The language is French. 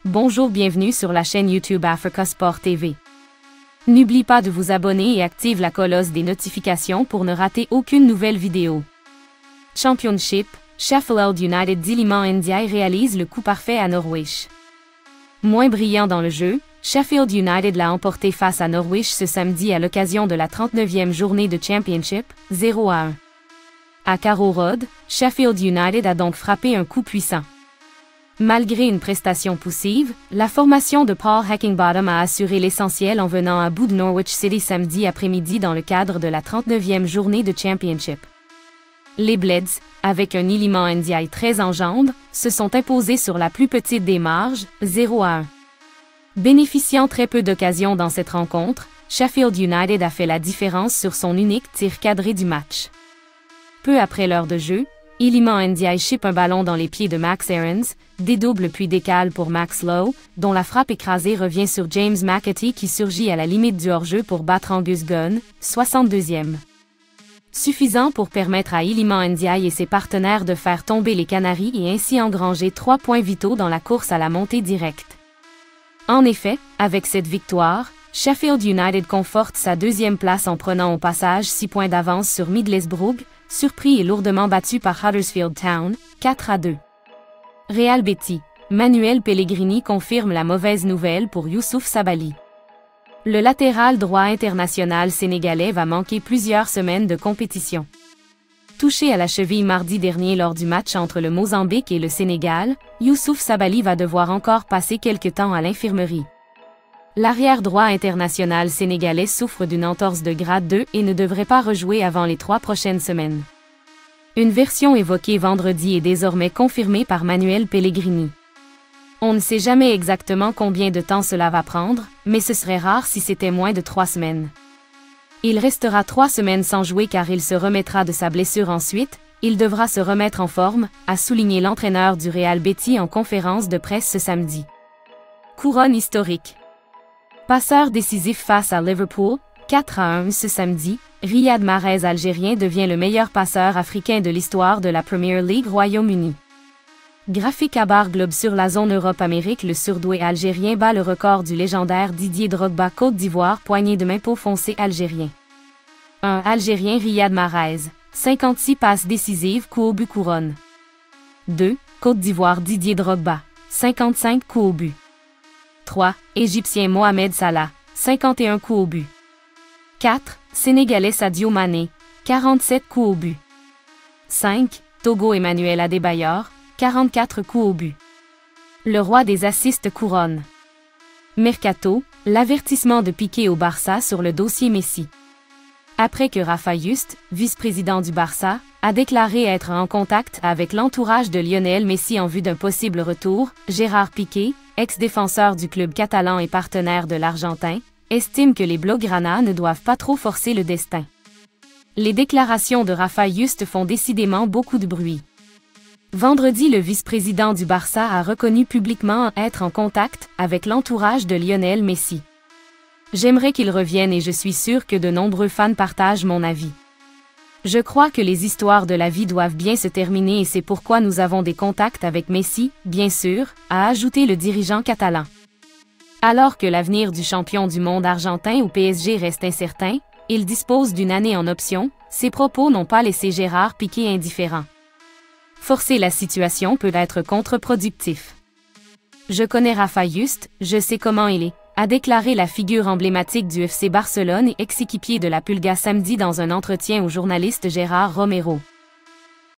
Bonjour, bienvenue sur la chaîne YouTube Africa Sport TV. N'oublie pas de vous abonner et active la cloche des notifications pour ne rater aucune nouvelle vidéo. Championship, Sheffield United d'Iliman Ndiaye réalise le coup parfait à Norwich. Moins brillant dans le jeu, Sheffield United l'a emporté face à Norwich ce samedi à l'occasion de la 39e journée de Championship, 0-1. À Carrow Road, Sheffield United a donc frappé un coup puissant. Malgré une prestation poussive, la formation de Paul Heckingbottom a assuré l'essentiel en venant à bout de Norwich City samedi après-midi dans le cadre de la 39e journée de Championship. Les Bleds, avec un Iliman Ndiaye très en jambes, se sont imposés sur la plus petite des marges, 0-1. Bénéficiant très peu d'occasions dans cette rencontre, Sheffield United a fait la différence sur son unique tir cadré du match. Peu après l'heure de jeu, Iliman Ndiaye chippe un ballon dans les pieds de Max Aarons, dédouble puis décale pour Max Lowe, dont la frappe écrasée revient sur James McAtee qui surgit à la limite du hors-jeu pour battre Angus Gunn, 62e. Suffisant pour permettre à Iliman Ndiaye et ses partenaires de faire tomber les Canaries et ainsi engranger 3 points vitaux dans la course à la montée directe. En effet, avec cette victoire, Sheffield United conforte sa deuxième place en prenant au passage 6 points d'avance sur Middlesbrough, surpris et lourdement battu par Huddersfield Town, 4-2. Real Betis, Manuel Pellegrini confirme la mauvaise nouvelle pour Youssouf Sabaly. Le latéral droit international sénégalais va manquer plusieurs semaines de compétition. Touché à la cheville mardi dernier lors du match entre le Mozambique et le Sénégal, Youssouf Sabaly va devoir encore passer quelque temps à l'infirmerie. L'arrière droit international sénégalais souffre d'une entorse de grade 2 et ne devrait pas rejouer avant les 3 prochaines semaines. Une version évoquée vendredi est désormais confirmée par Manuel Pellegrini. On ne sait jamais exactement combien de temps cela va prendre, mais ce serait rare si c'était moins de 3 semaines. Il restera 3 semaines sans jouer car il se remettra de sa blessure ensuite, il devra se remettre en forme, a souligné l'entraîneur du Real Betis en conférence de presse ce samedi. Couronne historique. Passeur décisif face à Liverpool, 4-1 ce samedi, Riyad Mahrez algérien devient le meilleur passeur africain de l'histoire de la Premier League Royaume-Uni. Graphique à barre globe sur la zone Europe-Amérique, le surdoué algérien bat le record du légendaire Didier Drogba Côte d'Ivoire poignée de main peau foncé algérien. 1. Algérien Riyad Mahrez, 56 passes décisives coups au but couronne. 2. Côte d'Ivoire Didier Drogba, 55 coups au but. 3. Égyptien Mohamed Salah, 51 coups au but. 4. Sénégalais Sadio Mané, 47 coups au but. 5. Togo Emmanuel Adebayor, 44 coups au but. Le roi des assists couronne. Mercato, l'avertissement de Piqué au Barça sur le dossier Messi. Après que Rafa Just, vice-président du Barça, a déclaré être en contact avec l'entourage de Lionel Messi en vue d'un possible retour, Gérard Piqué, ex-défenseur du club catalan et partenaire de l'Argentin, estime que les Blaugrana ne doivent pas trop forcer le destin. Les déclarations de Rafa Just font décidément beaucoup de bruit. Vendredi, le vice-président du Barça a reconnu publiquement être en contact avec l'entourage de Lionel Messi. J'aimerais qu'il revienne et je suis sûr que de nombreux fans partagent mon avis. Je crois que les histoires de la vie doivent bien se terminer et c'est pourquoi nous avons des contacts avec Messi, bien sûr, a ajouté le dirigeant catalan. Alors que l'avenir du champion du monde argentin au PSG reste incertain, il dispose d'une année en option, ses propos n'ont pas laissé Gérard Piqué indifférent. Forcer la situation peut être contre-productif. Je connais Rafa Just, je sais comment il est, a déclaré la figure emblématique du FC Barcelone et ex-équipier de la Pulga samedi dans un entretien au journaliste Gérard Romero.